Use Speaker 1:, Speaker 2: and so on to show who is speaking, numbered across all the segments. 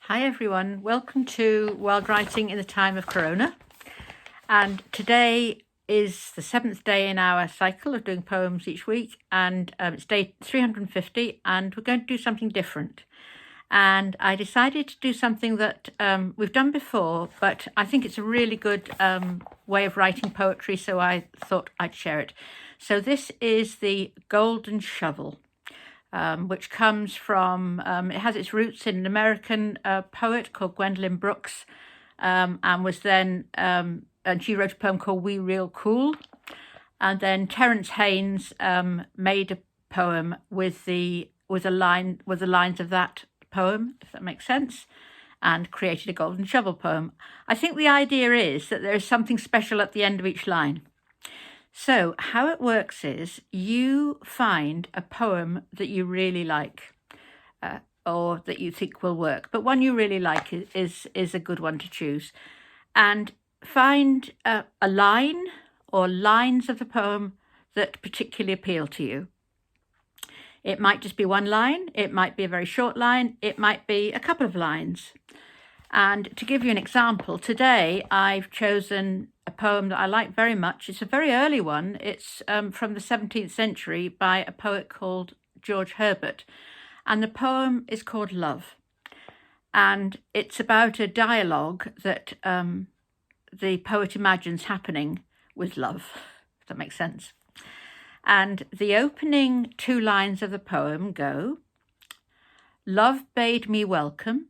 Speaker 1: Hi everyone, welcome to Wild Writing in the Time of Corona. And today is the 7th day in our cycle of doing poems each week, and it's day 350, and we're going to do something different. And I decided to do something that we've done before, but I think it's a really good way of writing poetry, so I thought I'd share it. So this is the Golden Shovel. Which comes from, it has its roots in an American poet called Gwendolyn Brooks, and was then, and she wrote a poem called We Real Cool. And then Terence Haynes made a poem with the lines of that poem, if that makes sense, and created a Golden Shovel poem. I think the idea is that there is something special at the end of each line. So how it works is you find a poem that you really like or that you think will work, but one you really like is a good one to choose. And find a line or lines of the poem that particularly appeal to you. It might just be one line, it might be a very short line, it might be a couple of lines. And to give you an example, today I've chosen a poem that I like very much. It's a very early one. It's from the 17th century by a poet called George Herbert. And the poem is called Love. And it's about a dialogue that the poet imagines happening with love, if that makes sense. And the opening two lines of the poem go, "Love bade me welcome,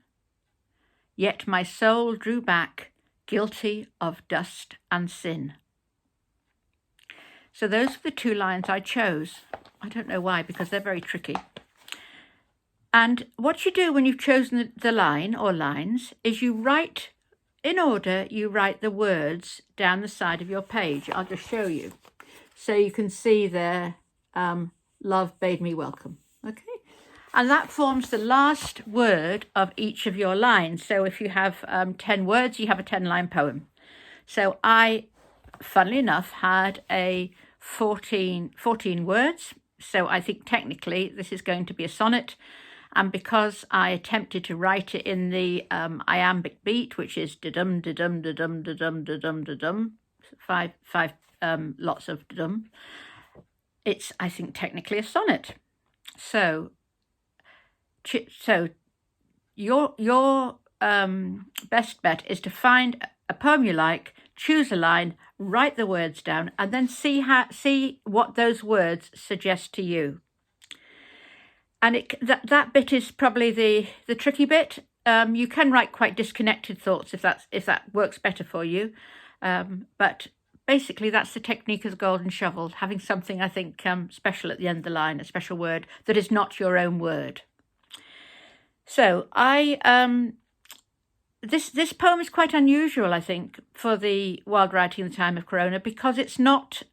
Speaker 1: yet my soul drew back, guilty of dust and sin." So those are the two lines I chose. I don't know why, because they're very tricky. And what you do when you've chosen the line or lines is you write, in order, you write the words down the side of your page. I'll just show you. So you can see there, love bade me welcome. Okay. And that forms the last word of each of your lines. So if you have 10 words, you have a 10-line poem. So I, funnily enough, had a 14 words. So I think technically this is going to be a sonnet. And because I attempted to write it in the iambic beat, which is da-dum, da-dum, da-dum, da-dum, da-dum, da-dum, five lots of da-dum, it's, I think, technically a sonnet. So your best bet is to find a poem you like, choose a line, write the words down, and then see what those words suggest to you. And that bit is probably the tricky bit. You can write quite disconnected thoughts if that works better for you. But basically, that's the technique of the Golden Shovel, having something, I think, special at the end of the line, a special word that is not your own word. So this poem is quite unusual, I think, for the Wild Writing in the Time of Corona, because it's not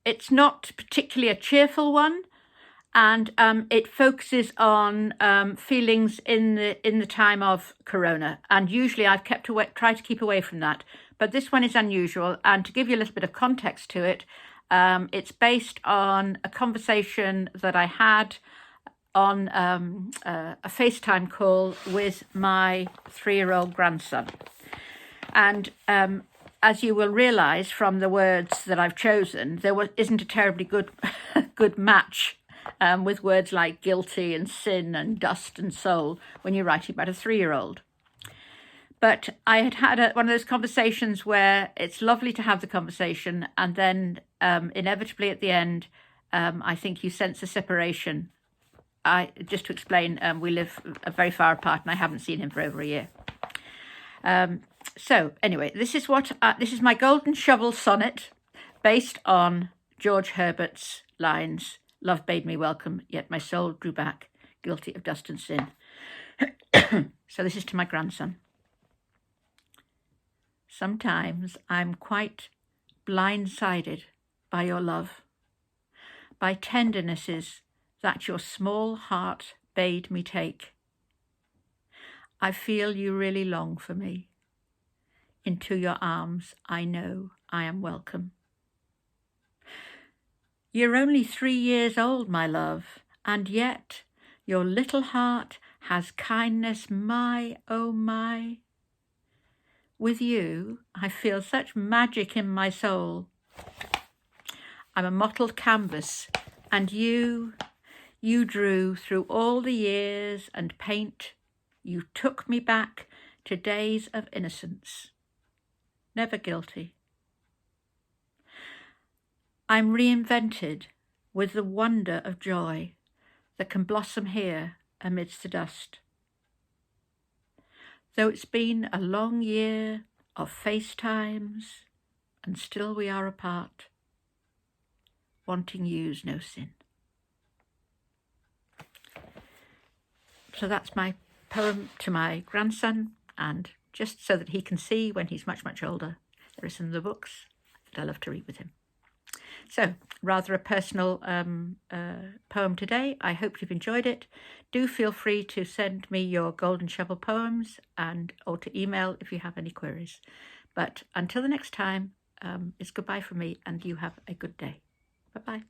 Speaker 1: particularly a cheerful one, and it focuses on feelings in the time of Corona. And usually I've tried to keep away from that, but this one is unusual. And to give you a little bit of context to it, it's based on a conversation that I had on a FaceTime call with my 3-year-old grandson. And as you will realise from the words that I've chosen, there isn't a terribly good match with words like guilty and sin and dust and soul when you're writing about a 3-year-old. But I had one of those conversations where it's lovely to have the conversation, and then inevitably at the end, I think you sense a separation. Just to explain, we live very far apart, and I haven't seen him for over a year. So anyway, this is my Golden Shovel sonnet, based on George Herbert's lines. Love bade me welcome, yet my soul drew back, guilty of dust and sin. So this is to my grandson. Sometimes I'm quite blindsided by your love, by tendernesses that your small heart bade me take. I feel you really long for me. Into your arms I know I am welcome. You're only 3 years old, my love, and yet your little heart has kindness my, oh my. With you, I feel such magic in my soul. I'm a mottled canvas, and you drew through all the years and paint. You took me back to days of innocence, never guilty. I'm reinvented with the wonder of joy that can blossom here amidst the dust. Though it's been a long year of FaceTimes, and still we are apart, wanting you's no sin. So that's my poem to my grandson, and just so that he can see when he's much, much older, there are some of the books that I love to read with him. So, rather a personal poem today. I hope you've enjoyed it. Do feel free to send me your Golden Shovel poems or to email if you have any queries. But until the next time, it's goodbye from me, and you have a good day. Bye-bye.